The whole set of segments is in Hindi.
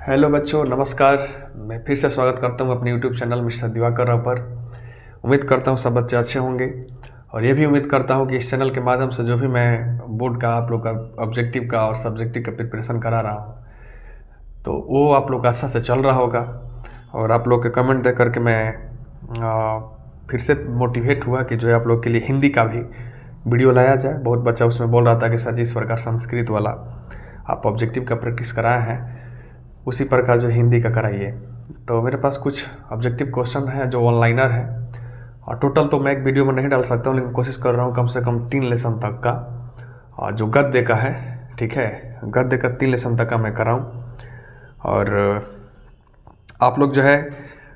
हेलो बच्चों, नमस्कार। मैं फिर से स्वागत करता हूं अपने YouTube channel mister Diwakar Rao पर। उम्मीद करता हूं सब बच्चे अच्छे होंगे और ये भी उम्मीद करता हूं कि इस चैनल के माध्यम से जो भी मैं बोर्ड का आप लोग का ऑब्जेक्टिव का और सब्जेक्टिव का प्रिपरेशन करा रहा हूं तो वो आप लोग का अच्छा से चल रहा होगा। और आप लोग के कमेंट देख करके मैं फिर से मोटिवेट हुआ कि जो है आप लोग के लिए हिंदी का भी वीडियो लाया जाए। बहुत बच्चा उसमें बोल रहा था कि सर जिस प्रकार संस्कृत वाला आप ऑब्जेक्टिव का प्रैक्टिस कराए हैं उसी प्रकार जो हिंदी का कराइए। तो मेरे पास कुछ ऑब्जेक्टिव क्वेश्चन है जो ऑनलाइनर है और टोटल तो मैं एक वीडियो में नहीं डाल सकता हूँ, लेकिन कोशिश कर रहा हूँ कम से कम 3 लेसन तक का और जो गद्य का है, ठीक है, गद्य का 3 लेसन तक का मैं कराऊँ। और आप लोग जो है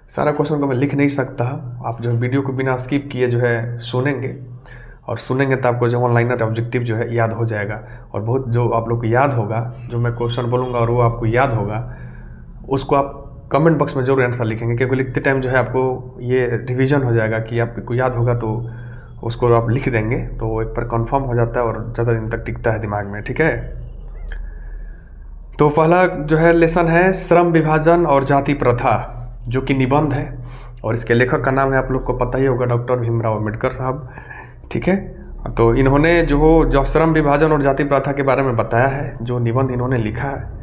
सारा क्वेश्चन को मैं लिख नहीं सकता, आप जो वीडियो को बिना स्किप किए जो है सुनेंगे और सुनेंगे तो आपको जो ऑनलाइनर ऑब्जेक्टिव जो है याद हो जाएगा। और बहुत जो आप लोग को याद होगा, जो मैं क्वेश्चन बोलूँगा और वो आपको याद होगा, उसको आप कमेंट बॉक्स में जरूर आंसर लिखेंगे, क्योंकि लिखते टाइम जो है आपको ये रिवीजन हो जाएगा कि आपको याद होगा तो उसको आप लिख देंगे तो एक बार कंफर्म हो जाता है और ज़्यादा दिन तक टिकता है दिमाग में, ठीक है। तो पहला जो है लेसन है श्रम विभाजन और जाति प्रथा, जो कि निबंध है और इसके लेखक का नाम है, आप लोग को पता ही होगा, डॉक्टर भीमराव अम्बेडकर साहब, ठीक है। तो इन्होंने जो श्रम विभाजन और जाति प्रथा के बारे में बताया है, जो निबंध इन्होंने लिखा है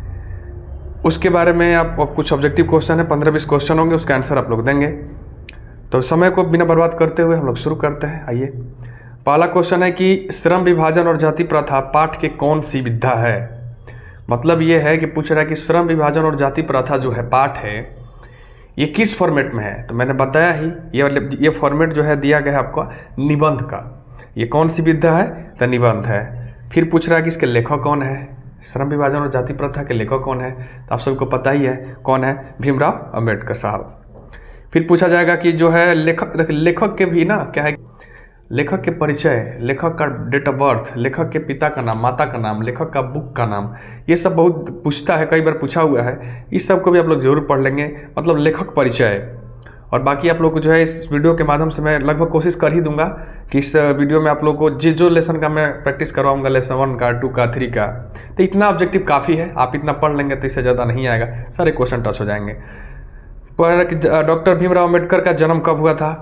उसके बारे में आप कुछ ऑब्जेक्टिव क्वेश्चन है, 15-20 क्वेश्चन होंगे, उसका आंसर आप लोग देंगे। तो समय को बिना बर्बाद करते हुए हम लोग शुरू करते हैं। आइए, पहला क्वेश्चन है कि श्रम विभाजन और जाति प्रथा पाठ के कौन सी विधा है। मतलब ये है कि पूछ रहा है कि श्रम विभाजन और जाति प्रथा जो है पाठ है ये किस फॉर्मेट में है। तो मैंने बताया ही ये फॉर्मेट जो है दिया गया है आपको निबंध का। ये कौन सी विधा है तो निबंध है। फिर पूछ रहा है कि इसके लेखक कौन है, श्रम विभाजन और जाति प्रथा के लेखक कौन है, तो आप सबको पता ही है कौन है, भीमराव अम्बेडकर साहब। फिर पूछा जाएगा कि जो है लेखक के भी ना क्या है, लेखक के परिचय, लेखक का डेट ऑफ बर्थ, लेखक के पिता का नाम, माता का नाम, लेखक का बुक का नाम, ये सब बहुत पूछता है, कई बार पूछा हुआ है। इस सब को भी आप लोग जरूर पढ़ लेंगे, मतलब लेखक परिचय। और बाकी आप लोग को जो है इस वीडियो के माध्यम से मैं लगभग कोशिश कर ही दूंगा कि इस वीडियो में आप लोग को जो लेसन का मैं प्रैक्टिस करवाऊंगा, लेसन 1 का, 2 का, 3 का, तो इतना ऑब्जेक्टिव काफ़ी है। आप इतना पढ़ लेंगे तो इससे ज़्यादा नहीं आएगा, सारे क्वेश्चन टच हो जाएंगे। पर डॉक्टर भीमराव अम्बेडकर का जन्म कब हुआ था,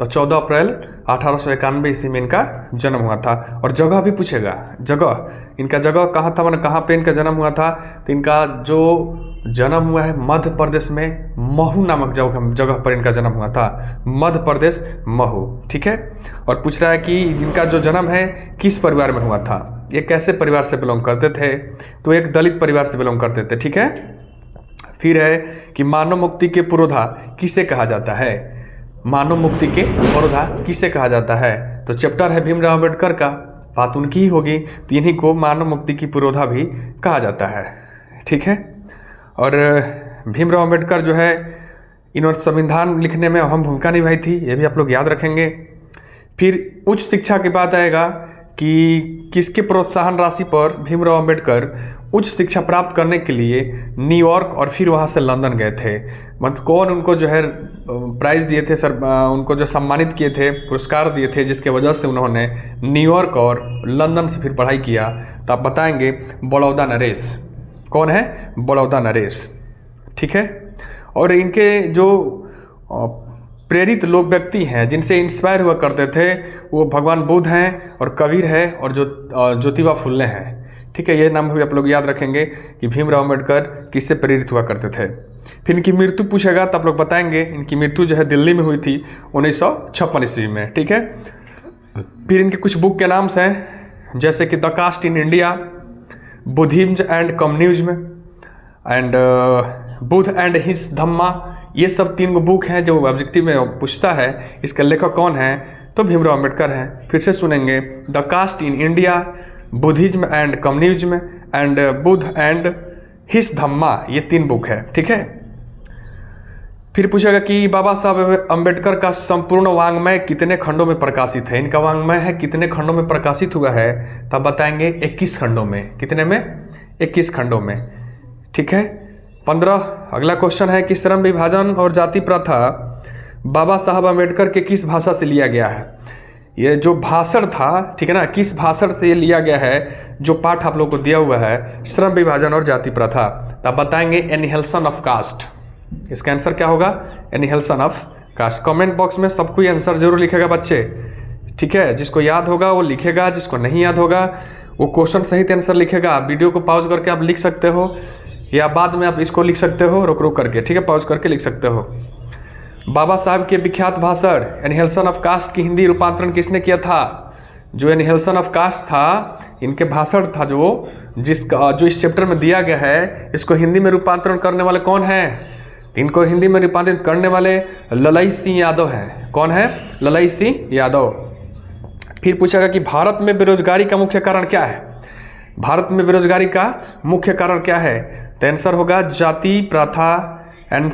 तो 14 अप्रैल 1891 ईस्वी में इनका जन्म हुआ था। और जगह भी पूछेगा, जगह इनका जगह कहाँ था, मैंने कहाँ पे इनका जन्म हुआ था, तो इनका जो जन्म हुआ है मध्य प्रदेश में महू नामक जगह पर इनका जन्म हुआ था, मध्य प्रदेश महू, ठीक है। और पूछ रहा है कि इनका जो जन्म है किस परिवार में हुआ था, ये कैसे परिवार से बिलोंग करते थे, तो एक दलित परिवार से बिलोंग करते थे, ठीक है। फिर है कि मानव मुक्ति के पुरोधा किसे कहा जाता है, मानव मुक्ति के पुरोधा किसे कहा जाता है, तो चैप्टर है भीमराव अम्बेडकर का, बात उनकी ही होगी, तो इन्हीं को मानव मुक्ति की पुरोधा भी कहा जाता है, ठीक है। और भीमराव अम्बेडकर जो है इन्होंने संविधान लिखने में अहम भूमिका निभाई थी, ये भी आप लोग याद रखेंगे। फिर उच्च शिक्षा की बात आएगा कि किसके प्रोत्साहन राशि पर भीमराव अम्बेडकर उच्च शिक्षा प्राप्त करने के लिए न्यूयॉर्क और फिर वहाँ से लंदन गए थे। मतलब कौन उनको जो है प्राइज़ दिए थे, सर उनको जो सम्मानित किए थे, पुरस्कार दिए थे, जिसके वजह से उन्होंने न्यूयॉर्क और लंदन से फिर पढ़ाई किया, तो आप बताएंगे बड़ौदा नरेश। कौन है, बड़ौदा नरेश, ठीक है। और इनके जो प्रेरित लोग व्यक्ति हैं जिनसे इंस्पायर हुआ करते थे वो भगवान बुद्ध हैं और कबीर है और जो ज्योतिबा फुले हैं, ठीक है। ये नाम भी आप लोग याद रखेंगे कि भीमराव अम्बेडकर किससे प्रेरित हुआ करते थे। फिर इनकी मृत्यु पूछेगा तो आप लोग बताएंगे, इनकी मृत्यु जो है दिल्ली में हुई थी 1956 ईस्वी में, ठीक है। फिर इनके कुछ बुक के नाम हैं जैसे कि the caste in India, Buddhism and communism and Buddha and his Dhamma, ये सब 3 गो बुक हैं जो ऑब्जेक्टिव में पूछता है। इसका लेखक कौन है, तो भीमराव अम्बेडकर हैं। फिर से सुनेंगे, the caste in India, Buddhism and communism and Buddha and his Dhamma, ये 3 बुक है, ठीक है। फिर पूछेगा कि बाबा साहब अम्बेडकर का संपूर्ण वाङ्मय कितने खंडों में प्रकाशित है। इनका वाङ्मय है कितने खंडों में प्रकाशित हुआ है, तब बताएंगे 21 खंडों में। कितने में, 21 खंडों में, ठीक है। 15 अगला क्वेश्चन है कि श्रम विभाजन और जाति प्रथा बाबा साहब अम्बेडकर के किस भाषा से लिया गया है। ये जो भाषण था, ठीक है ना, किस भाषण से ये लिया गया है, जो पाठ आप लोग को दिया हुआ है श्रम विभाजन और जाति प्रथा, तब बताएंगे एनिहिलेशन ऑफ कास्ट। इसका आंसर क्या होगा? Annihilation of caste. Comment box में सबको ये आंसर जरूर लिखेगा बच्चे, ठीक है। जिसको याद होगा वो लिखेगा, जिसको नहीं याद होगा वो क्वेश्चन सहित आंसर लिखेगा। वीडियो को पॉज करके आप लिख सकते हो या बाद में आप इसको लिख सकते हो रुक रुक करके, ठीक है, पॉज करके लिख सकते हो। बाबा साहब के विख्यात भाषण एनिहिलेशन ऑफ कास्ट की हिंदी रूपांतरण किसने किया था? जो एनिहिलेशन ऑफ कास्ट था, इनके भाषण था जो इस चैप्टर में दिया गया है, इसको हिंदी में रूपांतरण करने वाले कौन हैं? इनको हिंदी में रूपांतरित करने वाले ललई सिंह यादव हैं। कौन है? ललई सिंह यादव। फिर पूछेगा कि भारत में बेरोजगारी का मुख्य कारण क्या है? भारत में बेरोजगारी का मुख्य कारण क्या है? तो आंसर होगा जाति प्रथा एंड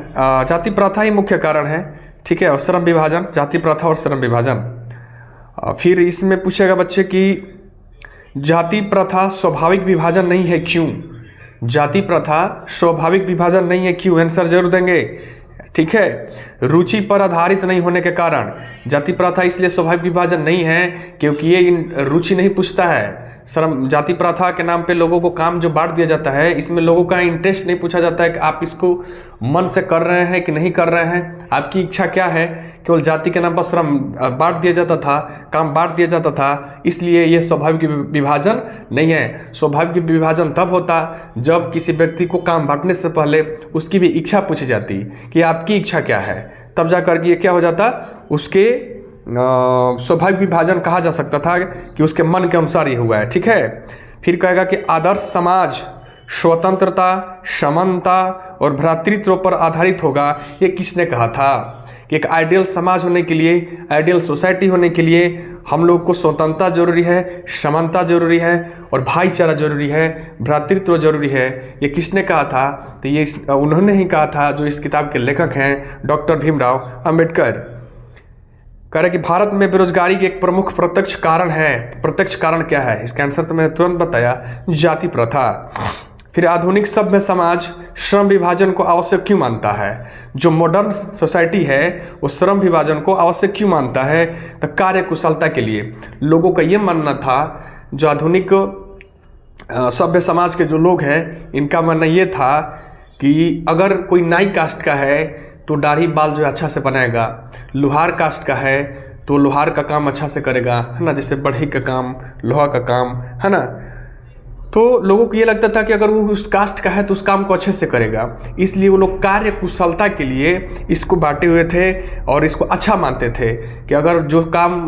जाति प्रथा ही मुख्य कारण है, ठीक है, और श्रम विभाजन, जाति प्रथा और श्रम विभाजन। फिर इसमें पूछेगा बच्चे कि जाति प्रथा स्वाभाविक विभाजन नहीं है, क्यों? जाति प्रथा स्वाभाविक विभाजन नहीं है, क्यों? आंसर जरूर देंगे, ठीक है। रुचि पर आधारित नहीं होने के कारण जाति प्रथा इसलिए स्वाभाविक विभाजन नहीं है क्योंकि ये रुचि नहीं पूछता है। श्रम जाति प्रथा के नाम पे लोगों को काम जो बांट दिया जाता है, इसमें लोगों का इंटरेस्ट नहीं पूछा जाता है कि आप इसको मन से कर रहे हैं कि नहीं कर रहे हैं, आपकी इच्छा क्या है। केवल जाति के नाम पर श्रम बांट दिया जाता था, काम बांट दिया जाता था, इसलिए यह स्वाभाविक विभाजन नहीं है। स्वाभाविक विभाजन तब होता जब किसी व्यक्ति को काम बांटने से पहले उसकी भी इच्छा पूछी जाती कि आपकी इच्छा क्या है, तब जाकर के ये क्या हो जाता, उसके स्वाभाविक विभाजन कहा जा सकता था कि उसके मन के अनुसार ये हुआ है, ठीक है। फिर कहेगा कि आदर्श समाज स्वतंत्रता, समानता और भ्रातृत्व पर आधारित होगा, ये किसने कहा था? कि एक आइडियल समाज होने के लिए, आइडियल सोसाइटी होने के लिए हम लोग को स्वतंत्रता जरूरी है, समानता जरूरी है और भाईचारा जरूरी है, भ्रातृत्व जरूरी है। ये किसने कहा था? तो ये उन्होंने ही कहा था जो इस किताब के लेखक हैं डॉक्टर भीमराव अंबेडकर। कह रहे कि भारत में बेरोजगारी के एक प्रमुख प्रत्यक्ष कारण है। प्रत्यक्ष कारण क्या है? इसका आंसर तो मैंने तुरंत बताया, जाति प्रथा। फिर आधुनिक सभ्य समाज श्रम विभाजन को आवश्यक क्यों मानता है? जो मॉडर्न सोसाइटी है वो श्रम विभाजन को आवश्यक क्यों मानता है? तो कार्य कुशलता के लिए। लोगों का ये मानना था, जो आधुनिक सभ्य समाज के जो लोग हैं इनका मानना ये था कि अगर कोई नाई कास्ट का है तो दाढ़ी बाल जो अच्छा से बनाएगा, लोहार कास्ट का है तो लोहार का काम अच्छा से करेगा, है ना, जैसे बढ़ई का काम, लोहा का काम, है ना। तो लोगों को ये लगता था कि अगर वो उस कास्ट का है तो उस काम को अच्छे से करेगा, इसलिए वो लोग कार्य कुशलता के लिए इसको बांटे हुए थे और इसको अच्छा मानते थे कि अगर जो काम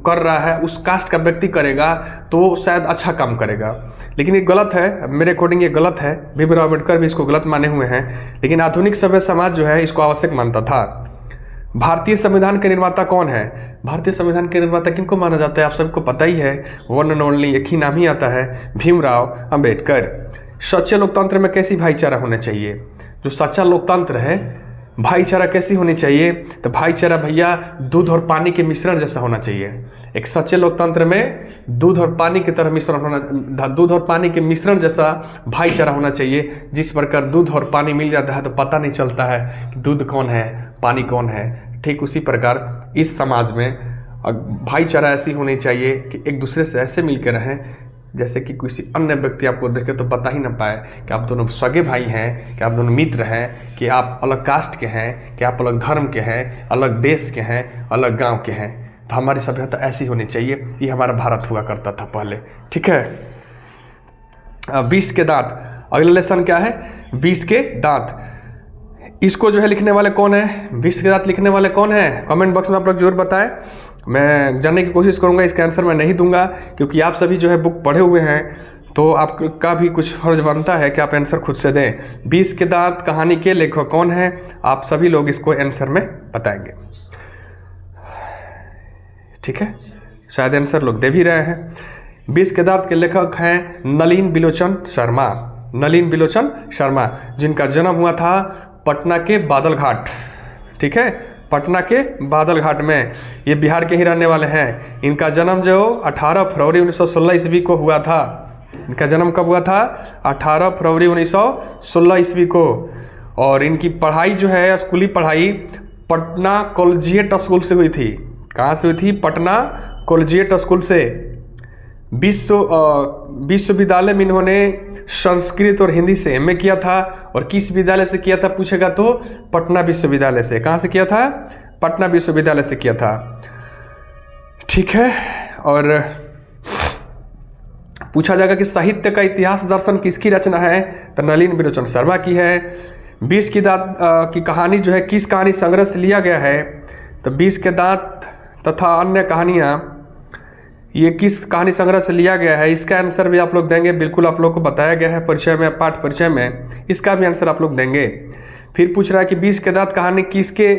कर रहा है उस कास्ट का व्यक्ति करेगा तो शायद अच्छा काम करेगा। लेकिन ये गलत है, मेरे अकॉर्डिंग ये गलत है। भीमराव अम्बेडकर भी इसको गलत माने हुए हैं, लेकिन आधुनिक सभ्य समाज जो है इसको आवश्यक मानता था। भारतीय संविधान के निर्माता कौन है? भारतीय संविधान के निर्माता किनको माना जाता है? आप सबको पता ही है, वन एंड ओनली एक ही नाम ही आता है, भीमराव अंबेडकर। सच्चे लोकतंत्र में कैसी भाईचारा होना चाहिए? जो सच्चा लोकतंत्र है, भाईचारा कैसी होनी चाहिए? तो भाईचारा भैया दूध और पानी के मिश्रण जैसा होना चाहिए। एक सच्चे लोकतंत्र में दूध और पानी की तरह मिश्रण होना, दूध और पानी के मिश्रण जैसा भाईचारा होना चाहिए। जिस प्रकार दूध और पानी मिल जाता है तो पता नहीं चलता है कि दूध कौन है, पानी कौन है, ठीक उसी प्रकार इस समाज में भाईचारा ऐसी होनी चाहिए कि एक दूसरे से ऐसे मिलकर रहें जैसे कि किसी अन्य व्यक्ति आपको देखे तो पता ही ना पाए कि आप दोनों सगे भाई हैं, कि आप दोनों मित्र हैं, कि आप अलग कास्ट के हैं, कि आप अलग धर्म के हैं, अलग देश के हैं, अलग गांव के हैं। तो हमारी सभ्यता ऐसी होनी चाहिए। ये हमारा भारत हुआ करता था पहले, ठीक है। 20 के दांत, अगला लेसन क्या है? 20 के दांत। इसको जो है लिखने वाले कौन है? 20 के दांत लिखने वाले कौन है? कमेंट बॉक्स में आप लोग जरूर बताएं, मैं जानने की कोशिश करूंगा। इसका आंसर मैं नहीं दूंगा क्योंकि आप सभी जो है बुक पढ़े हुए हैं, तो आपका भी कुछ फर्ज बनता है कि आप आंसर खुद से दें। 20 के दांत कहानी के लेखक कौन है? आप सभी लोग इसको आंसर में बताएंगे, ठीक है। शायद आंसर लोग दे भी रहे हैं। 20 के दांत के लेखक हैं नलिन बिलोचन शर्मा। नलिन बिलोचन शर्मा, जिनका जन्म हुआ था पटना के बादलघाट, ठीक है, पटना के बादलघाट में। ये बिहार के ही रहने वाले हैं। इनका जन्म जो 18 फरवरी 1916 ईस्वी को हुआ था। इनका जन्म कब हुआ था? 18 फरवरी 1916 ईस्वी को। और इनकी पढ़ाई जो है, स्कूली पढ़ाई पटना कॉलेजिएट स्कूल से हुई थी। कहाँ से हुई थी? पटना कॉलेजिएट स्कूल से विश्वविद्यालय में इन्होंने संस्कृत और हिंदी से एमए किया था। और किस विद्यालय से किया था पूछेगा तो पटना विश्वविद्यालय से। कहाँ से किया था? पटना विश्वविद्यालय से किया था। ठीक है। और पूछा जाएगा कि साहित्य का इतिहास दर्शन किसकी रचना है? तो नलिन विलोचन शर्मा की है। 20 की दांत की कहानी जो है किस कहानी संग्रह से लिया गया है? तो 20 के दांत तथा अन्य कहानियाँ ये किस कहानी संग्रह से लिया गया है? इसका आंसर भी आप लोग देंगे, बिल्कुल आप लोग को बताया गया है परिचय में, पाठ परिचय में, इसका भी आंसर आप लोग देंगे। फिर पूछ रहा है कि 20 के दांत कहानी किसके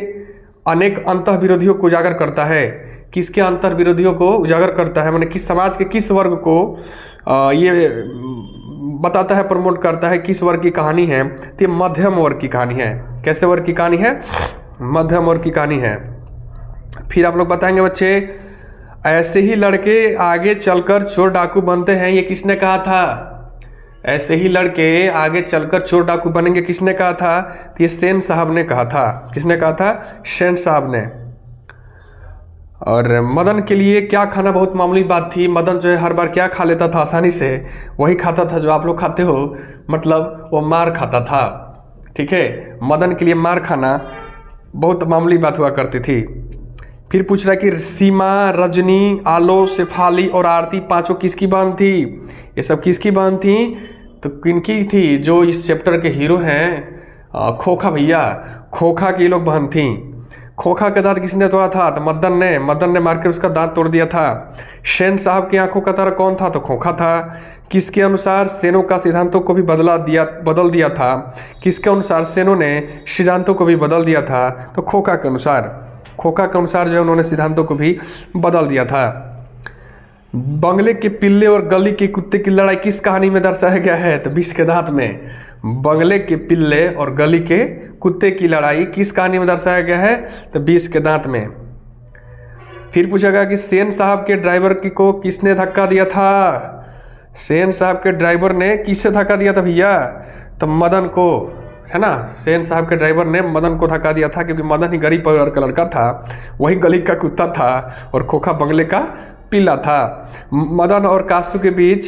अनेक अंतः विरोधियों को उजागर करता है? किसके अंतर विरोधियों को उजागर करता है, माने किस समाज के किस वर्ग को ये बताता है, प्रमोट करता है, किस वर्ग की कहानी है? तो ये मध्यम वर्ग की कहानी है। कैसे वर्ग की कहानी है? मध्यम वर्ग की कहानी है। फिर आप लोग बताएंगे बच्चे, ऐसे ही लड़के आगे चलकर चोर डाकू बनते हैं, ये किसने कहा था? ऐसे ही लड़के आगे चलकर चोर डाकू बनेंगे, किसने कहा था? तो ये सेन साहब ने कहा था। किसने कहा था? सेन साहब ने। और मदन के लिए क्या खाना बहुत मामूली बात थी। मदन जो है हर बार क्या खा लेता था आसानी से? वही खाता था जो आप लोग खाते हो, मतलब वो मार खाता था। ठीक है, मदन के लिए मार खाना बहुत मामूली बात हुआ करती थी। फिर पूछ रहा है कि सीमा, रजनी, आलो, शेफाली और आरती पांचों किसकी बहन थी? ये सब किसकी बहन थी? तो किनकी थी? जो इस चैप्टर के हीरो हैं खोखा भैया, खोखा की लोग बहन थी। खोखा का दांत किसने तोड़ा था? तो मदन ने मारकर उसका दांत तोड़ दिया था। सेन साहब की आंखों का तारा कौन था? तो खोखा था। किसके अनुसार सेनों का सिद्धांतों को भी बदल दिया था? किसके अनुसार सेनों ने सिद्धांतों को भी बदल दिया था? तो खोखा के अनुसार। खोखा के अनुसार जो है उन्होंने सिद्धांतों को भी बदल दिया था। बंगले के पिल्ले और गली के कुत्ते की लड़ाई किस कहानी में दर्शाया गया है? तो 20 के दांत में। बंगले के पिल्ले और गली के कुत्ते की लड़ाई किस कहानी में दर्शाया गया है? तो 20 के दांत में। फिर पूछेगा कि सेन साहब के ड्राइवर को किसने धक्का दिया था? सेन साहब के ड्राइवर ने किससे धक्का दिया था भैया? तो मदन को, है ना। सेन साहब के ड्राइवर ने मदन को धक्का दिया था, क्योंकि मदन ही गरीब परिवार का लड़का था, वही गली का कुत्ता था और खोखा बंगले का पिल्ला था। मदन और कासू के बीच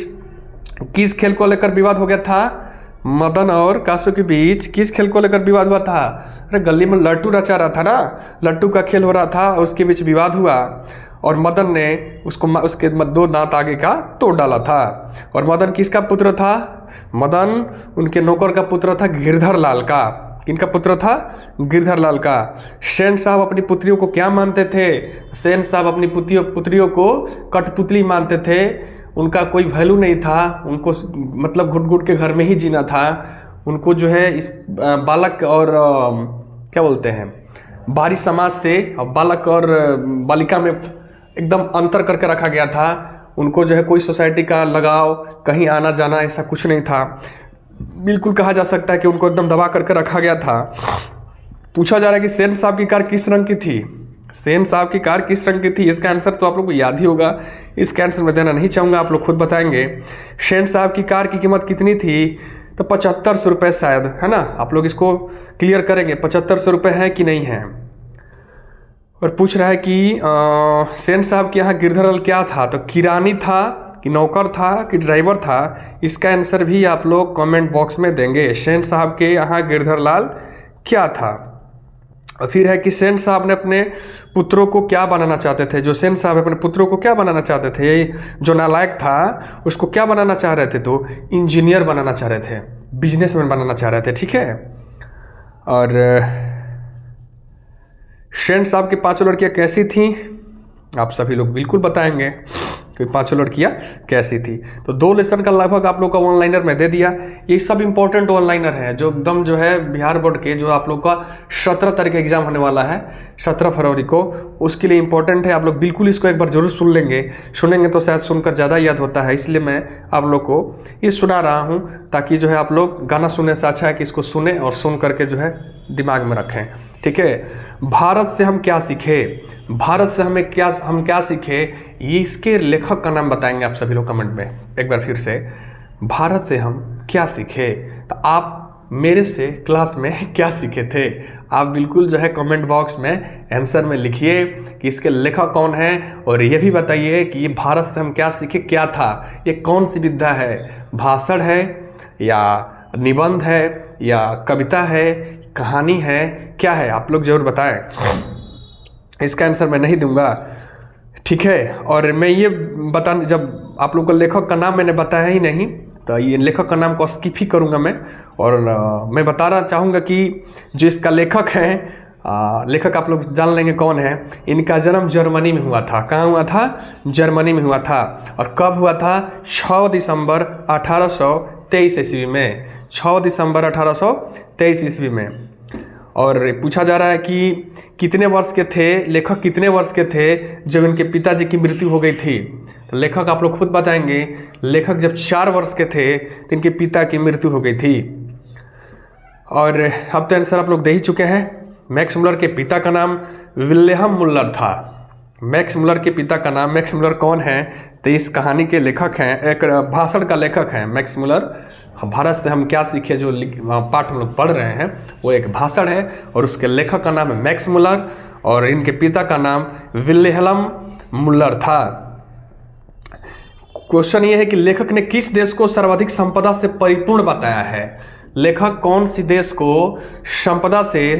किस खेल को लेकर विवाद हो गया था? मदन और कासू के बीच किस खेल को लेकर विवाद हुआ था? अरे गली में लट्टू रचा रहा था ना, लट्टू का खेल हो रहा था, उसके बीच विवाद हुआ और मदन ने उसके 2 दांत आगे का तोड़ डाला था। और मदन किसका पुत्र था? मदन उनके नौकर का पुत्र था, गिरधर लाल का। किनका पुत्र था? गिरधर लाल का। सेन साहब अपनी पुत्रियों को क्या मानते थे? सेन साहब अपनी पुत्रियों को कठपुतली मानते थे। उनका कोई वैल्यू नहीं था, उनको मतलब घुट घुट के घर में ही जीना था। उनको जो है इस बालक और क्या बोलते हैं, बाहरी समाज से बालक और बालिका में एकदम अंतर करके रखा गया था। उनको जो है कोई सोसाइटी का लगाव, कहीं आना जाना ऐसा कुछ नहीं था। बिल्कुल कहा जा सकता है कि उनको एकदम दबा करके रखा गया था। पूछा जा रहा है कि सेन साहब की कार किस रंग की थी? सेन साहब की कार किस रंग की थी? इसका आंसर तो आप लोग को याद ही होगा, इसका आंसर मैं देना नहीं चाहूँगा, आप लोग खुद बताएंगे। सेन साहब की कार की कीमत कितनी थी? तो 7500 रुपये शायद, है ना। आप लोग इसको क्लियर करेंगे 7500 रुपये है कि नहीं है। और पूछ रहा है कि सेन साहब के यहाँ गिरधर लाल क्या था? तो किरानी था कि नौकर था कि ड्राइवर था? इसका आंसर भी आप लोग कमेंट बॉक्स में देंगे। सेन साहब के यहाँ गिरधर लाल क्या था? और फिर है कि सेन साहब ने अपने पुत्रों को क्या बनाना चाहते थे? जो सेन साहब अपने पुत्रों को क्या बनाना चाहते थे? जो नालायक था उसको क्या बनाना चाह रहे थे? तो इंजीनियर बनाना चाह रहे थे, बिजनेसमैन बनाना चाह रहे थे। ठीक है। और सेन साहब की 5 लड़कियां कैसी थी? आप सभी लोग बिल्कुल बताएंगे कि 5 लड़कियां कैसी थी। तो 2 लेसन का लगभग आप लोग का ऑनलाइनर में दे दिया। ये सब इंपॉर्टेंट ऑनलाइनर है जो एकदम जो है बिहार बोर्ड के, जो आप लोग का 17 तारीख एग्जाम होने वाला है 17 फरवरी को, उसके लिए इंपॉर्टेंट है। आप लोग बिल्कुल इसको एक बार जरूर सुनेंगे तो शायद सुनकर ज़्यादा याद होता है, इसलिए मैं आप लोग को ये सुना रहा हूँ, ताकि जो है आप लोग गाना सुनने से अच्छा है कि इसको सुने और सुन करके जो है दिमाग में रखें। ठीक है। भारत से हम क्या सीखे? भारत से हम क्या सीखे? ये इसके लेखक का नाम बताएंगे आप सभी लोग कमेंट में एक बार फिर से। भारत से हम क्या सीखे? तो आप मेरे से क्लास में क्या सीखे थे? आप बिल्कुल जो है कमेंट बॉक्स में आंसर में लिखिए कि इसके लेखक कौन है, और ये भी बताइए कि ये भारत से हम क्या सीखे, क्या था, ये कौन सी विधा है, भाषण है या निबंध है या कविता है, कहानी है, क्या है, आप लोग जरूर बताएं। इसका आंसर मैं नहीं दूंगा, ठीक है। और मैं ये जब आप लोग को लेखक का नाम मैंने बताया ही नहीं, तो ये लेखक का नाम को स्किप ही करूँगा मैं। और मैं बताना चाहूँगा कि जो इसका लेखक है, लेखक आप लोग जान लेंगे कौन है। इनका जन्म जर्मनी में हुआ था। कहाँ हुआ था? जर्मनी में हुआ था। और कब हुआ था? 6 दिसंबर 1823 ईस्वी में। 6 दिसंबर 1823 ईस्वी में। और पूछा जा रहा है कि कितने वर्ष के थे, लेखक कितने वर्ष के थे जब इनके पिताजी की मृत्यु हो गई थी। तो लेखक आप लोग खुद बताएंगे। लेखक जब 4 वर्ष के थे तो इनके पिता की मृत्यु हो गई थी। और अब तो आंसर आप लोग दे ही चुके हैं। मैक्स मुलर के पिता का नाम विल्हेम मुलर था। मैक्स मुलर के पिता का नाम, मैक्स मुलर कौन है? तो इस कहानी के लेखक हैं, एक भाषण का लेखक हैं मैक्स मुलर। भारत से हम क्या सीखे जो पाठ हम लोग पढ़ रहे हैं वो एक भाषण है, और उसके लेखक का नाम है मैक्स मुलर, और इनके पिता का नाम विल्हेम मुलर था। क्वेश्चन ये है कि लेखक ने किस देश को सर्वाधिक संपदा से परिपूर्ण बताया है? लेखक कौन सी देश को संपदा से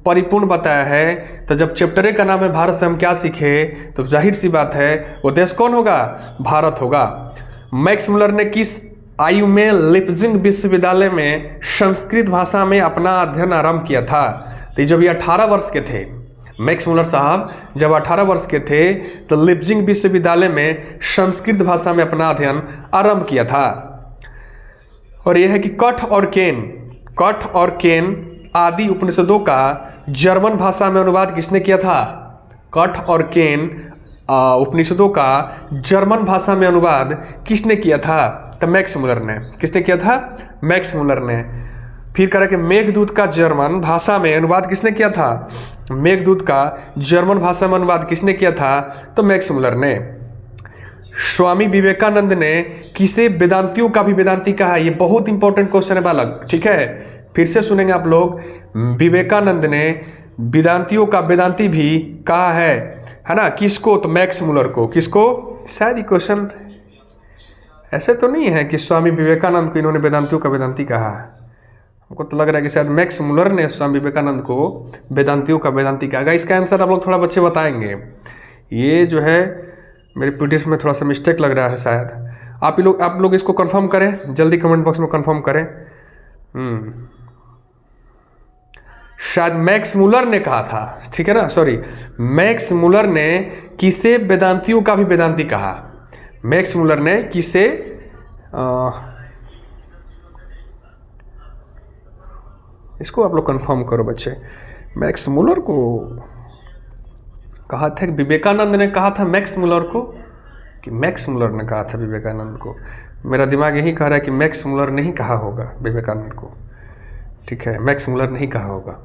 परिपूर्ण बताया है? तो जब चैप्टर ए का नाम है भारत से हम क्या सीखे, तो जाहिर सी बात है वो देश कौन होगा? भारत होगा। मैक्स मुलर ने किस आयु में लिप्जिंग विश्वविद्यालय में संस्कृत भाषा में अपना अध्ययन आरंभ किया था? तो जब ये 18 वर्ष के थे, मैक्स मुलर साहब जब 18 वर्ष के थे तो लिप्जिंग विश्वविद्यालय में संस्कृत भाषा में अपना अध्ययन आरंभ किया था। और यह है कि कठ और केन आदि उपनिषदों का जर्मन भाषा में अनुवाद किसने किया था? कठ और केन उपनिषदों का जर्मन भाषा में अनुवाद किसने किया था? तो मैक्स मुलर ने। किसने किया था? मैक्स मुलर ने। फिर कह रहा कि मेघदूत का जर्मन भाषा में अनुवाद किसने किया था? मेघदूत का जर्मन भाषा में अनुवाद किसने किया था? तो मैक्स मुलर ने। स्वामी विवेकानंद ने किसे वेदांतियों का भी वेदांती कहा? ये बहुत इंपॉर्टेंट क्वेश्चन है बालक, ठीक है, फिर से सुनेंगे आप लोग। विवेकानंद ने वेदांतियों का वेदांती भी कहा है ना? किसको? तो मैक्स मुलर को। किसको? शायद ये क्वेश्चन ऐसे तो नहीं है कि स्वामी विवेकानंद को इन्होंने वेदांतियों का वेदांती कहा है। हमको तो लग रहा है कि शायद मैक्स मुलर ने स्वामी विवेकानंद को वेदांतियों का वेदांती कहा। इसका आंसर आप लोग थोड़ा बच्चे बताएंगे। ये जो है मेरे पीडीएफ में थोड़ा सा मिस्टेक लग रहा है शायद। आप लोग इसको कंफर्म करें, जल्दी कमेंट बॉक्स में कंफर्म करें। शायद मैक्स मुलर ने कहा था, ठीक है ना, सॉरी, मैक्स मुलर ने किसे वेदांतियों का भी वेदांती कहा? मैक्स मुलर ने किसे इसको आप लोग कंफर्म करो बच्चे। मैक्स मुलर को कहा था, विवेकानंद ने कहा था मैक्स मुलर को, कि मैक्स मुलर ने कहा था विवेकानंद को? मेरा दिमाग यही कह रहा है कि मैक्स मुलर ने ही कहा होगा विवेकानंद को, ठीक है, मैक्स मुलर ने ही कहा होगा।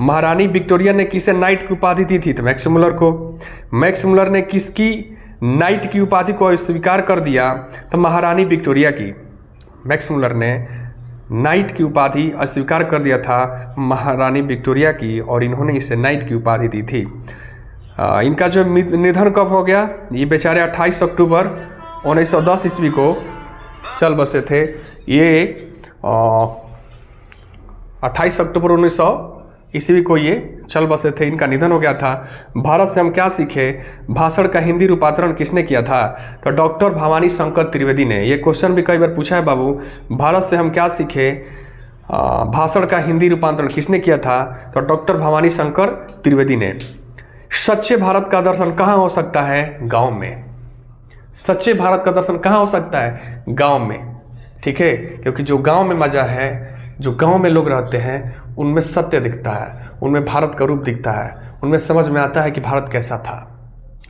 महारानी विक्टोरिया ने किसे नाइट की उपाधि दी थी? तो मैक्स मुलर को। मैक्स मुलर ने किसकी नाइट की उपाधि को स्वीकार कर दिया? तो महारानी विक्टोरिया की। मैक्स मुलर ने नाइट की उपाधि अस्वीकार कर दिया था महारानी विक्टोरिया की, और इन्होंने इसे नाइट की उपाधि दी थी। इनका जो निधन कब हो गया? ये बेचारे 28 अक्टूबर 1910 ईस्वी को चल बसे थे। ये 28 अक्टूबर 1900 ईस्वी को ये चल बसे थे, इनका निधन हो गया था। भारत से हम क्या सीखे? भाषण का हिंदी रूपांतरण किसने किया था? तो डॉक्टर भवानी शंकर त्रिवेदी ने। ये क्वेश्चन भी कई बार पूछा है बाबू, भारत से हम क्या सीखे, भाषण का हिंदी रूपांतरण किसने किया था? तो डॉक्टर भवानी शंकर त्रिवेदी ने। सच्चे भारत का दर्शन कहाँ हो सकता है? गाँव में। सच्चे भारत का दर्शन कहाँ हो सकता है? गाँव में, ठीक है, क्योंकि जो गाँव में मजा है, जो गांव में लोग रहते हैं उनमें सत्य दिखता है, उनमें भारत का रूप दिखता है, उनमें समझ में आता है कि भारत कैसा था।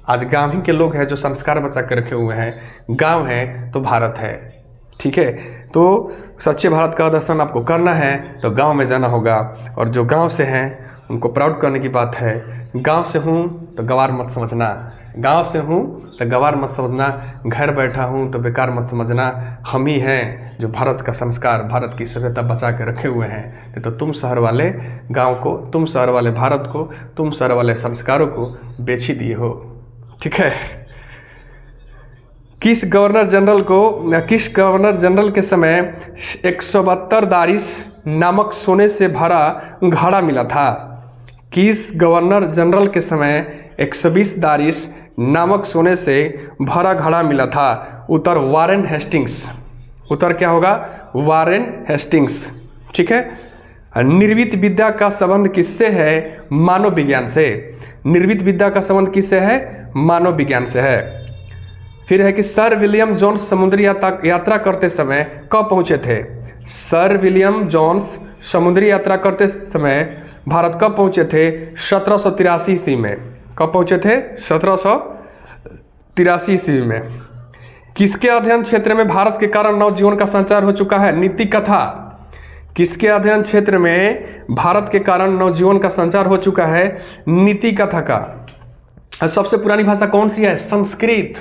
आज गांव ही के लोग हैं जो संस्कार बचा कर रखे हुए हैं। गांव है तो भारत है, ठीक है। तो सच्चे भारत का दर्शन आपको करना है तो गांव में जाना होगा, और जो गांव से हैं उनको प्राउड करने की बात है। गांव से हूँ तो गंवार मत समझना, गांव से हूँ तो गवार मत समझना, घर बैठा हूँ तो बेकार मत समझना। हम ही हैं जो भारत का संस्कार, भारत की सभ्यता बचा के रखे हुए हैं। नहीं तो तुम शहर वाले गांव को, तुम शहर वाले भारत को, तुम शहर वाले संस्कारों को बेच ही दिए हो। ठीक है। किस गवर्नर जनरल के समय 172 दारिश नामक सोने से भरा घड़ा मिला था? किस गवर्नर जनरल के समय 120 दारिश नामक सोने से भरा घड़ा मिला था? उत्तर वारेन हेस्टिंग्स। उत्तर क्या होगा? Warren Hastings. ठीक है। निर्मित विद्या का संबंध किससे है? मानव विज्ञान से। निर्मित विद्या का संबंध किससे है? मानव विज्ञान से है। फिर है कि सर विलियम जोन्स समुद्री यात्रा करते समय कब पहुंचे थे? सर विलियम जोन्स समुद्री यात्रा करते समय भारत कब पहुंचे थे? 1783 ईस्वी में। कब पहुंचे थे? 1783 ईस्वी में। किसके अध्ययन क्षेत्र में भारत के कारण नवजीवन का संचार हो चुका है? नीति कथा। किसके अध्ययन क्षेत्र में भारत के कारण नवजीवन का संचार हो चुका है? नीति कथा का। सबसे पुरानी भाषा कौन सी है? संस्कृत।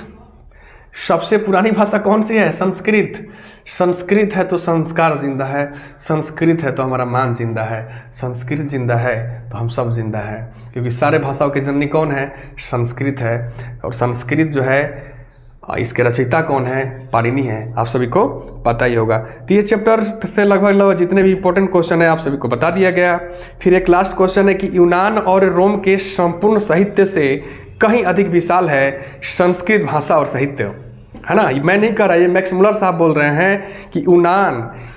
सबसे पुरानी भाषा कौन सी है? संस्कृत। संस्कृत है तो संस्कार जिंदा है, संस्कृत है तो हमारा मान जिंदा है, संस्कृत जिंदा है तो हम सब जिंदा है। क्योंकि सारे भाषाओं के जननी कौन है? संस्कृत है। और संस्कृत जो है, इसके रचयिता कौन है? पाणिनि है। आप सभी को पता ही होगा। तो ये चैप्टर से लगभग जितने भी इंपॉर्टेंट क्वेश्चन है आप सभी को बता दिया गया। फिर एक लास्ट क्वेश्चन है कि यूनान और रोम के संपूर्ण साहित्य से कहीं अधिक विशाल है संस्कृत भाषा और साहित्य, है ना। मैं नहीं कह रहा, ये मैक्स मुलर साहब बोल रहे हैं कि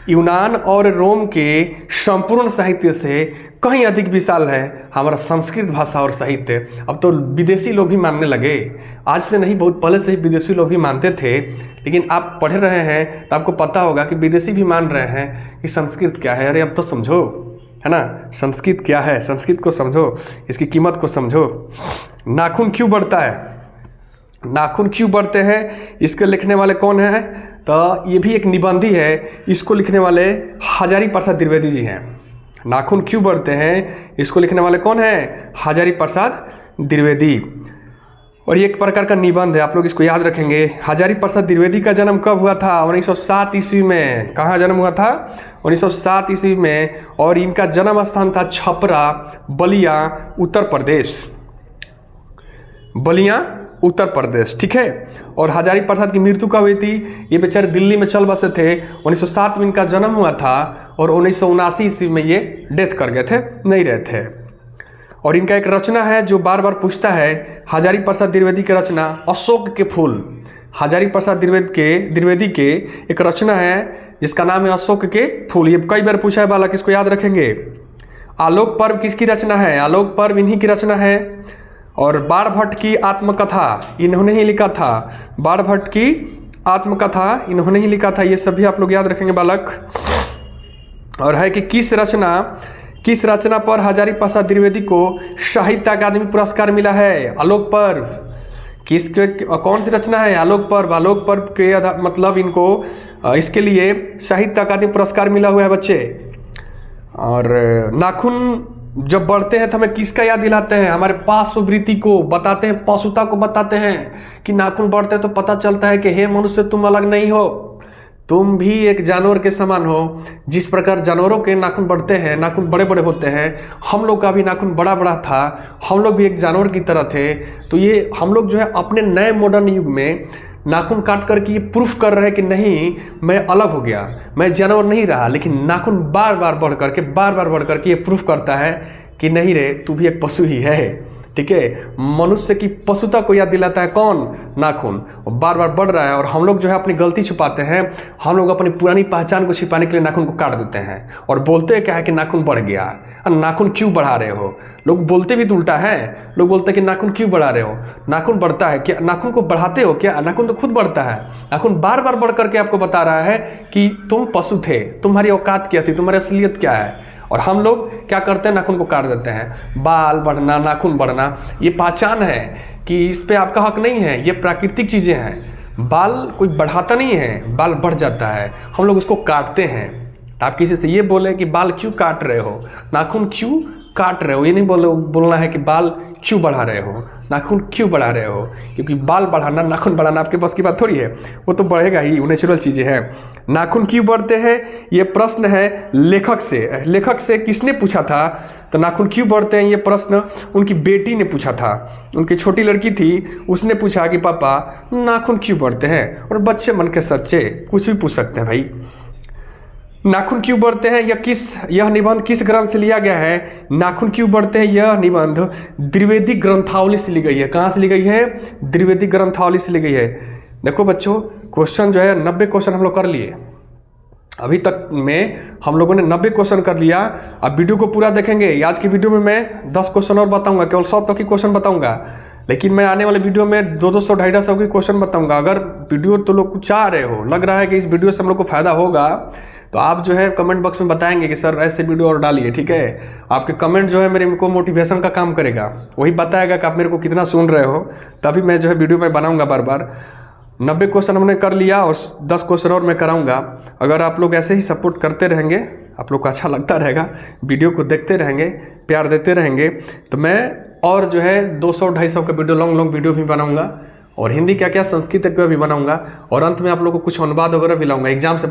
यूनान और रोम के संपूर्ण साहित्य से कहीं अधिक विशाल है हमारा संस्कृत भाषा और साहित्य। अब तो विदेशी लोग भी मानने लगे, आज से नहीं बहुत पहले से ही विदेशी लोग भी मानते थे। लेकिन आप पढ़ रहे हैं तो आपको पता होगा कि विदेशी भी मान रहे हैं कि संस्कृत क्या है। अरे अब तो समझो, है ना, संस्कृत क्या है, संस्कृत को समझो, इसकी कीमत को समझो। नाखून क्यों बढ़ता है? नाखून क्यों बढ़ते हैं? इसके लिखने वाले कौन हैं? तो ये भी एक निबंधी है, इसको लिखने वाले हजारी प्रसाद द्विवेदी जी हैं। नाखून क्यों बढ़ते हैं, इसको लिखने वाले कौन हैं? हजारी प्रसाद द्विवेदी। और ये एक प्रकार का निबंध है, आप लोग इसको याद रखेंगे। हजारी प्रसाद द्विवेदी का जन्म कब हुआ था? 1907 ईस्वी में। कहाँ जन्म हुआ था? 1907 ईस्वी में। और इनका जन्म स्थान था छपरा, बलिया, उत्तर प्रदेश। बलिया, उत्तर प्रदेश। ठीक है। और हजारी प्रसाद की मृत्यु कब हुई थी? ये बेचारे दिल्ली में चल बसे थे। 1907 में इनका जन्म हुआ था और 1979 ईस्वी में ये डेथ कर गए थे, नहीं रहे थे। और इनका एक रचना है जो बार बार पूछता है, हजारी प्रसाद द्विवेदी की रचना अशोक के फूल। हजारी प्रसाद द्विवेदी के एक रचना है जिसका नाम है अशोक के फूल। ये कई बार पूछा है बालक, इसको याद रखेंगे। आलोक पर्व किसकी रचना है? आलोक पर्व इन्हीं की रचना है। और बाणभट्ट की आत्मकथा इन्होंने ही लिखा था। बाणभट्ट की आत्मकथा इन्होंने ही लिखा था। ये सभी आप लोग याद रखेंगे बालक। और है कि किस रचना पर हजारी प्रसाद द्विवेदी को साहित्य अकादमी पुरस्कार मिला है? आलोक पर्व। कौन सी रचना है? आलोक पर्व। आलोक पर्व के मतलब इनको इसके लिए साहित्य अकादमी पुरस्कार मिला हुआ है बच्चे। और नाखून जब बढ़ते हैं तो हमें किसका याद दिलाते हैं? हमारे पार्श्ववृत्ति को बताते हैं, पशुता को बताते हैं कि नाखून बढ़ते हैं तो पता चलता है कि हे मनुष्य, तुम अलग नहीं हो, तुम भी एक जानवर के समान हो। जिस प्रकार जानवरों के नाखून बढ़ते हैं, नाखून बड़े बड़े होते हैं, हम लोग का भी नाखून बड़ा बड़ा था, हम लोग भी एक जानवर की तरह थे। तो ये हम लोग जो है अपने नए मॉडर्न युग में नाखून काट कर के ये प्रूफ कर रहे हैं कि नहीं, मैं अलग हो गया, मैं जानवर नहीं रहा। लेकिन नाखून बार बार बढ़ करके ये प्रूफ करता है कि नहीं रे, तू भी एक पशु ही है। ठीक है। मनुष्य की पशुता को याद दिलाता है कौन? नाखून। बार बार बढ़ रहा है और हम लोग जो है अपनी गलती छुपाते हैं, हम लोग अपनी पुरानी पहचान को छिपाने के लिए नाखून को काट देते हैं और बोलते क्या है कि नाखून बढ़ गया। नाखून क्यों बढ़ा रहे हो? लोग बोलते भी तो उल्टा है। लोग बोलते हैं कि नाखून क्यों बढ़ा रहे हो? नाखून बढ़ता है क्या? नाखून को बढ़ाते हो क्या? नाखून तो खुद बढ़ता है। नाखून बार बार बढ़ करके आपको बता रहा है कि तुम पशु थे, तुम्हारी औकात क्या थी, तुम्हारी असलियत क्या है। और हम लोग क्या करते हैं? नाखून को काट देते हैं। बाल बढ़ना, नाखून बढ़ना, ये पहचान है कि इस पे आपका हक नहीं है, ये प्राकृतिक चीज़ें हैं। बाल कोई बढ़ाता नहीं है, बाल बढ़ जाता है, हम लोग उसको काटते हैं। आप किसी से ये बोले कि बाल क्यों काट रहे हो, नाखून क्यों काट रहे हो, ये नहीं बोलना है कि बाल क्यों बढ़ा रहे हो, नाखून क्यों बढ़ा रहे हो, क्योंकि बाल बढ़ाना नाखून बढ़ाना आपके पास की बात थोड़ी है, वो तो बढ़ेगा ही, वो नेचुरल चीज़ें हैं। नाखून क्यों बढ़ते हैं, ये प्रश्न है लेखक से। लेखक से किसने पूछा था? तो नाखून क्यों बढ़ते हैं ये प्रश्न उनकी बेटी ने पूछा था। उनकी छोटी लड़की थी, उसने पूछा कि पापा नाखून क्यों बढ़ते हैं। और बच्चे मन के सच्चे, कुछ भी पूछ सकते हैं भाई। नाखून क्यों बढ़ते हैं, यह निबंध किस ग्रंथ से लिया गया है? नाखून क्यों बढ़ते हैं यह निबंध द्विवेदी ग्रंथावली से ली गई है। कहाँ से ली गई है? द्विवेदी ग्रंथावली से ली गई है। देखो बच्चों, क्वेश्चन जो है 90 क्वेश्चन हम लोग कर लिए अभी तक में, हम लोगों ने 90 क्वेश्चन कर लिया। अब वीडियो को पूरा देखेंगे। आज की वीडियो में मैं 10 क्वेश्चन और बताऊंगा, केवल 100 तक की क्वेश्चन बताऊंगा, लेकिन मैं आने वाले वीडियो में 200 250 की क्वेश्चन बताऊंगा। अगर वीडियो तो लोग चाह रहे हो, लग रहा है कि इस वीडियो से हम लोग को फायदा होगा, तो आप जो है कमेंट बॉक्स में बताएंगे कि सर ऐसे वीडियो और डालिए, ठीक है। आपके कमेंट जो है मेरे को मोटिवेशन का काम करेगा, वही बताएगा कि आप मेरे को कितना सुन रहे हो, तभी मैं जो है वीडियो में बनाऊंगा बार बार। 90 क्वेश्चन हमने कर लिया और 10 क्वेश्चन और मैं कराऊंगा। अगर आप लोग ऐसे ही सपोर्ट करते रहेंगे, आप लोग को अच्छा लगता रहेगा, वीडियो को देखते रहेंगे, प्यार देते रहेंगे, तो मैं और जो है 200 250 का वीडियो, लॉन्ग वीडियो भी बनाऊंगा, और हिंदी क्या क्या संस्कृत का भी बनाऊंगा, और अंत में आप लोगों को कुछ अनुवाद वगैरह भी लाऊंगा। एग्जाम से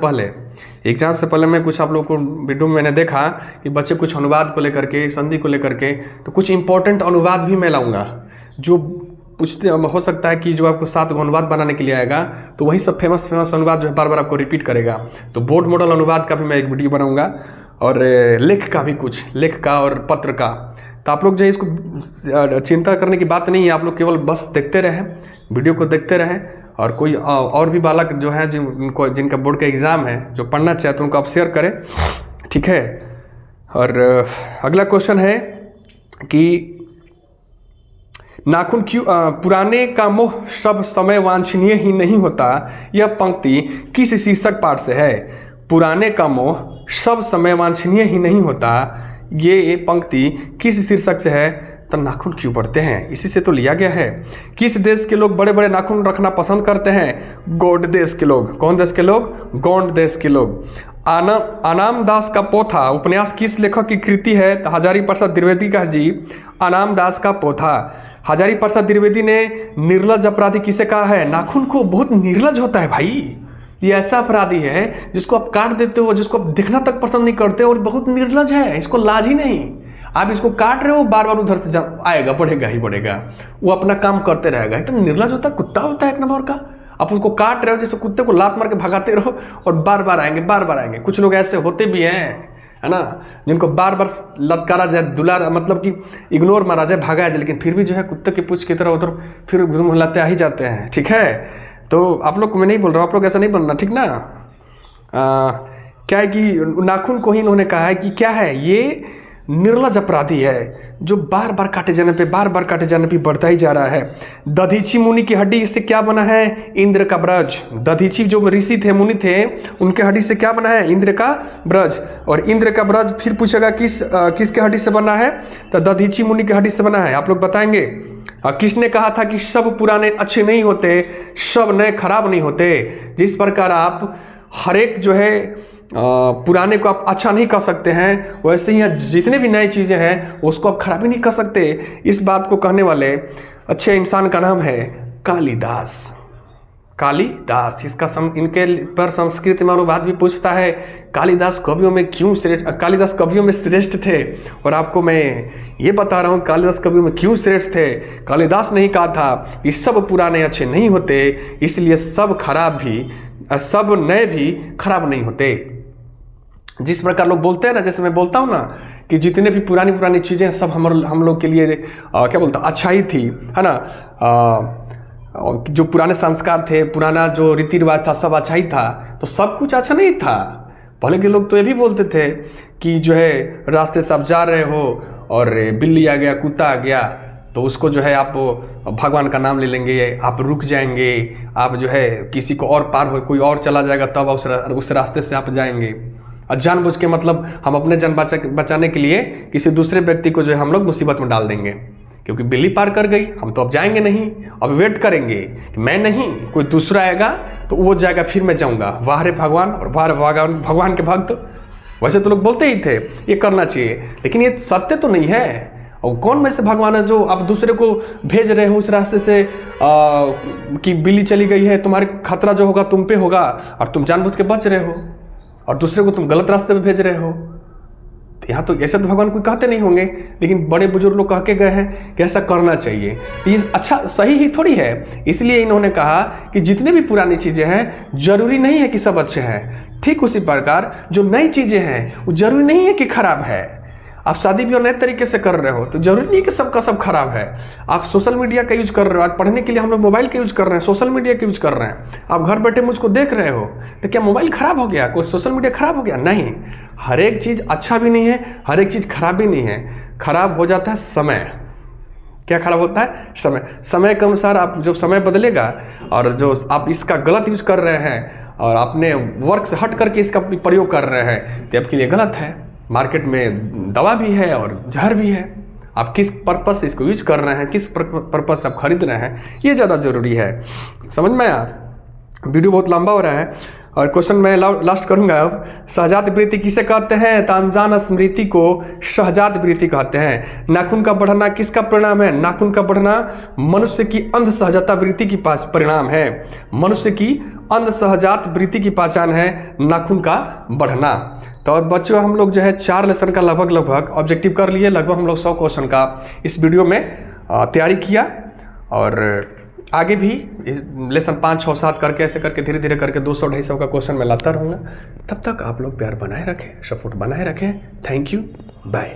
पहले मैं कुछ आप लोगों को वीडियो में मैंने देखा कि बच्चे कुछ अनुवाद को लेकर के, संधि को लेकर के, तो कुछ इंपॉर्टेंट अनुवाद भी मैं लाऊंगा। जो पूछते हो सकता है कि जो आपको 7 अनुवाद बनाने के लिए आएगा, तो वही सब फेमस अनुवाद जो है बार बार आपको रिपीट करेगा। तो बोर्ड मॉडल अनुवाद का भी मैं एक वीडियो बनाऊंगा, और लेख का भी, कुछ लेख का और पत्र का। तो आप लोग जो है इसको चिंता करने की बात नहीं है, आप लोग केवल बस देखते रहें, वीडियो को देखते रहें। और कोई और भी बालक जो है जिनका बोर्ड का एग्ज़ाम है, जो पढ़ना चाहते हैं, उनको आप शेयर करें, ठीक है। और अगला क्वेश्चन है कि नाखून क्यों पुराने का मोह सब समय वांछनीय ही नहीं होता, यह पंक्ति किस शीर्षक पाठ से है? पुराने का मोह सब समय वांछनीय ही नहीं होता, ये पंक्ति किस शीर्षक से है? तो नाखून क्यों बढ़ते हैं, इसी से तो लिया गया है। किस देश के लोग बड़े बड़े नाखून रखना पसंद करते हैं? गौड़ देश के लोग। कौन देश के लोग? गौड़ देश के लोग। अनाम दास का पोथा उपन्यास किस लेखक की कृति है? तो हजारी प्रसाद द्विवेदी का जी अनाम दास का पोथा। हजारी प्रसाद द्विवेदी ने निर्लज अपराधी किसे कहा है? नाखून को बहुत निर्लज होता है भाई, ये ऐसा अपराधी है जिसको आप काट देते हो, जिसको आप देखना तक पसंद नहीं करते, और बहुत निर्लज है, इसको लाज ही नहीं। आप इसको काट रहे हो, बार बार उधर से आएगा, बढ़ेगा ही बढ़ेगा, वो अपना काम करते रहेगा। एकदम निर्लज होता है, कुत्ता होता है एक नंबर का। आप उसको काट रहे हो जैसे कुत्ते को लात मार के भगाते रहो, और बार बार आएंगे। कुछ लोग ऐसे होते भी हैं, है ना, जिनको बार बार लतकारा जाए, दुलार मतलब कि इग्नोर मारा जाए, भगाया जाए, लेकिन फिर भी जो है कुत्ते की पूंछ की तरह उधर फिर हिलाते आ ही जाते हैं, ठीक है। तो आप लोग को मैं नहीं बोल रहा हूँ, आप लोग ऐसा नहीं बनना, ठीक ना। क्या है कि नाखून को ही इन्होंने कहा है कि क्या है, ये निर्लज अपराधी है जो बार बार काटे जाने पे बढ़ता ही जा रहा है। दधीची मुनि की हड्डी इससे क्या बना है? इंद्र का ब्रज। दधीची जो ऋषि थे, मुनि थे, उनके हड्डी से क्या बना है? इंद्र का ब्रज। और इंद्र का ब्रज फिर पूछेगा किसके हड्डी से बना है? तो दधीची मुनि की हड्डी से बना है। आप लोग बताएंगे किसने कहा था कि सब पुराने अच्छे नहीं होते, सब नए खराब नहीं होते। जिस प्रकार आप हर एक जो है पुराने को आप अच्छा नहीं कर सकते हैं, वैसे ही जितने भी नई चीज़ें हैं उसको आप खराब ही नहीं कर सकते। इस बात को कहने वाले अच्छे इंसान का नाम है कालिदास। कालिदास, इनके पर संस्कृत में अनुवाद भी पूछता है, कालिदास कवियों में श्रेष्ठ थे। और आपको मैं ये बता रहा हूँ कालिदास कवियों में क्यों श्रेष्ठ थे। कालिदास नहीं कहा था कि सब पुराने अच्छे नहीं होते, इसलिए सब नए भी खराब नहीं होते। जिस प्रकार लोग बोलते हैं ना, जैसे मैं बोलता हूँ ना कि जितने भी पुरानी चीज़ें सब हम लोग के लिए क्या बोलता अच्छा ही थी, है ना। जो पुराने संस्कार थे, पुराना जो रीति रिवाज था, सब अच्छा ही था। तो सब कुछ अच्छा नहीं था। पहले के लोग तो ये भी बोलते थे कि जो है रास्ते से आप जा रहे हो और बिल्ली आ गया, कुत्ता आ गया, तो उसको जो है आप भगवान का नाम ले लेंगे, आप रुक जाएंगे, आप जो है किसी को और पार हो, कोई और चला जाएगा तब उस रास्ते से आप जाएंगे। और जानबूझ के मतलब हम अपने जान बचाने के लिए किसी दूसरे व्यक्ति को जो है हम लोग मुसीबत में डाल देंगे, क्योंकि बिल्ली पार कर गई, हम तो अब जाएंगे नहीं, अब वेट करेंगे कि मैं नहीं, कोई दूसरा आएगा तो वो जाएगा, फिर मैं जाऊंगा। वाह रे भगवान और वाह रे भगवान के भक्त, वैसे तो लोग बोलते ही थे ये करना चाहिए, लेकिन ये सत्य तो नहीं है। और कौन में से भगवान है जो आप दूसरे को भेज रहे हो उस रास्ते से कि बिल्ली चली गई है, तुम्हारे खतरा जो होगा तुम पे होगा और तुम जानबूझ के बच रहे हो, और दूसरे को तुम गलत रास्ते पे भेज रहे हो। तो यहाँ तो ऐसे तो भगवान कोई कहते नहीं होंगे, लेकिन बड़े बुजुर्ग लोग कह के गए हैं कि ऐसा करना चाहिए। तो ये अच्छा सही ही थोड़ी है। इसलिए इन्होंने कहा कि जितने भी पुरानी चीज़ें हैं जरूरी नहीं है कि सब अच्छे हैं। ठीक उसी प्रकार जो नई चीज़ें हैं वो जरूरी नहीं है कि खराब है। आप शादी भी नए तरीके से कर रहे हो तो जरूरी नहीं कि सबका सब खराब है। आप सोशल मीडिया का यूज कर रहे हो, आज पढ़ने के लिए हम लोग मोबाइल का यूज कर रहे हैं, सोशल मीडिया का यूज कर रहे हैं। आप घर बैठे मुझको देख रहे हो तो क्या मोबाइल खराब हो गया, कोई सोशल मीडिया खराब हो गया? नहीं, हर एक चीज़ अच्छा भी नहीं है, हर एक चीज़ खराब भी नहीं है। खराब हो जाता है समय। क्या खराब होता है? समय। समय के अनुसार आप जब समय बदलेगा और जो आप इसका गलत यूज कर रहे हैं और अपने वर्क से हट करके इसका प्रयोग कर रहे हैं तो आपके लिए गलत है। मार्केट में दवा भी है और जहर भी है। आप किस पर्पस से इसको यूज कर रहे हैं, किस पर्पस से आप खरीद रहे हैं, ये ज़्यादा ज़रूरी है। समझ में आया? वीडियो बहुत लंबा हो रहा है और क्वेश्चन मैं लास्ट करूंगा अब। सहजात वृत्ति किसे कहते हैं? तानजान स्मृति को सहजात वृत्ति कहते हैं। नाखून का बढ़ना किसका परिणाम है? नाखून का बढ़ना मनुष्य की अंध सहजात वृत्ति की परिणाम है। मनुष्य की अंध सहजात वृत्ति की पहचान है नाखून का बढ़ना। तो और बच्चों हम लोग जो है 4 लेसन का लगभग ऑब्जेक्टिव कर लिए। लगभग हम लोग 100 क्वेश्चन का इस वीडियो में तैयारी किया और आगे भी लेसन 5, 6, 7 करके ऐसे करके धीरे धीरे करके 200, 250 का क्वेश्चन मैं लाता रहूँगा। तब तक आप लोग प्यार बनाए रखें, सपोर्ट बनाए रखें। Thank you, bye.